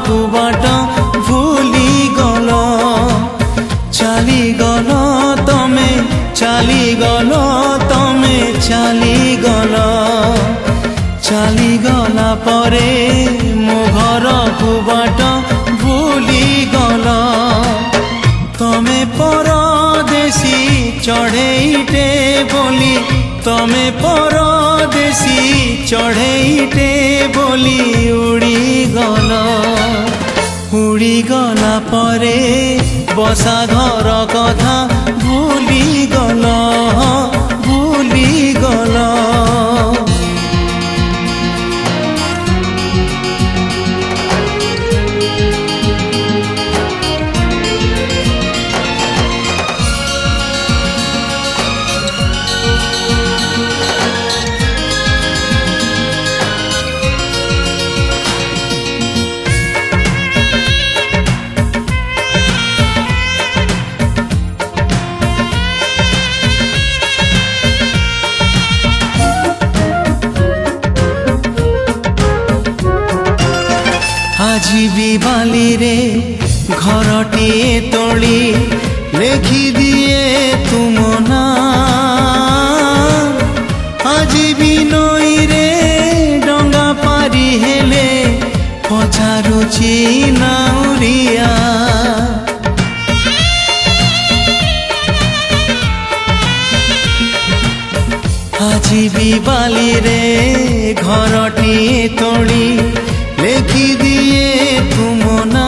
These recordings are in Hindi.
को बाट भूली गल चली गल तमे चली गल तमे चली गला परे मो घर को बाट भूली गल तमे परदेसी चढ़ेईटे बोली तमे परदेसी चढ़ेईटे बोली उड़ी गला परे बसा घर कथा भूली गल आजी भी बाली रे घरटीए तोली लेखी दिए तुम ना आजी भी नई रे डंगा पारी हेले पचारुची नाउरिया आजी भी बाली रे घरटीए तोली लेखी दिए तुम ना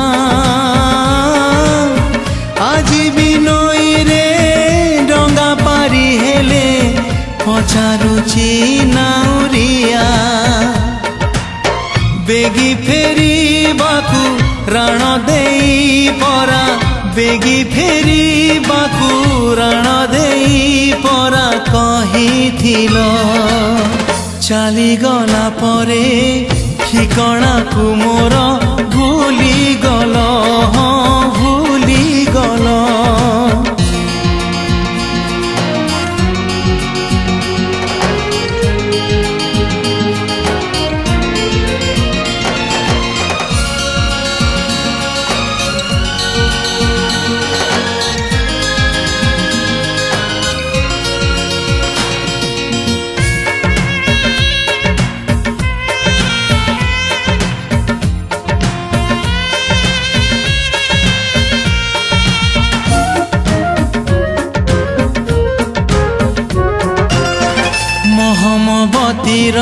आज भी नई रे डंगा पारी हेले पचारुची नाउरिया बेगी फेरी बाकू राण देई परा बेगी फेरी बाकू राण देई परा कहिथिलो चली गला परे ठिकाना को मोर भूली गल मोहम्मतीर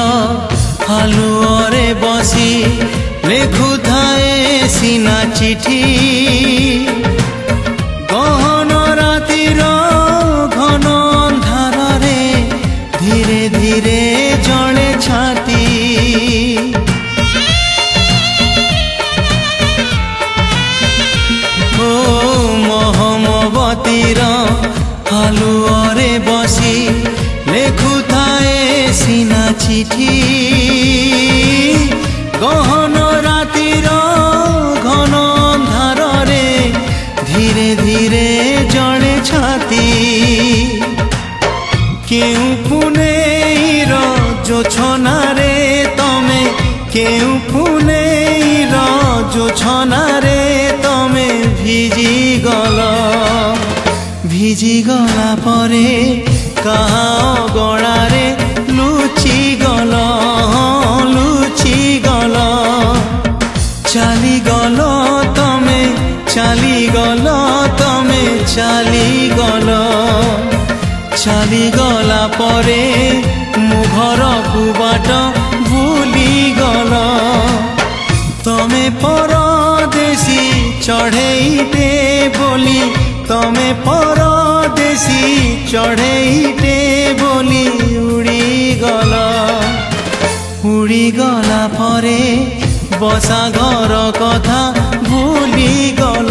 हालुअरे बसी लेखु थाए सीना चिठी गहन रातिर घन अंधार रे धीरे धीरे जड़े छाती ओ मोहम्मतीर हालुअरे बसी लेखु थाए सीना चिठी गहन रातिर घन अंधार रे धीरे धीरे जड़े छाती केउ पुनेर जोछना रे तमे केउ पुनेर जोछना रे तमे भिजी गला परे कहाँ गड़ारे लुचि गल चली गल तमे चली गला परे मु घर को बाट भूली गल तमे परदेसी चढ़ेईटे बोली तमे परदेसी चढ़ेईटे बोली उड़ी गला परे बसा घर कथा भूली गल।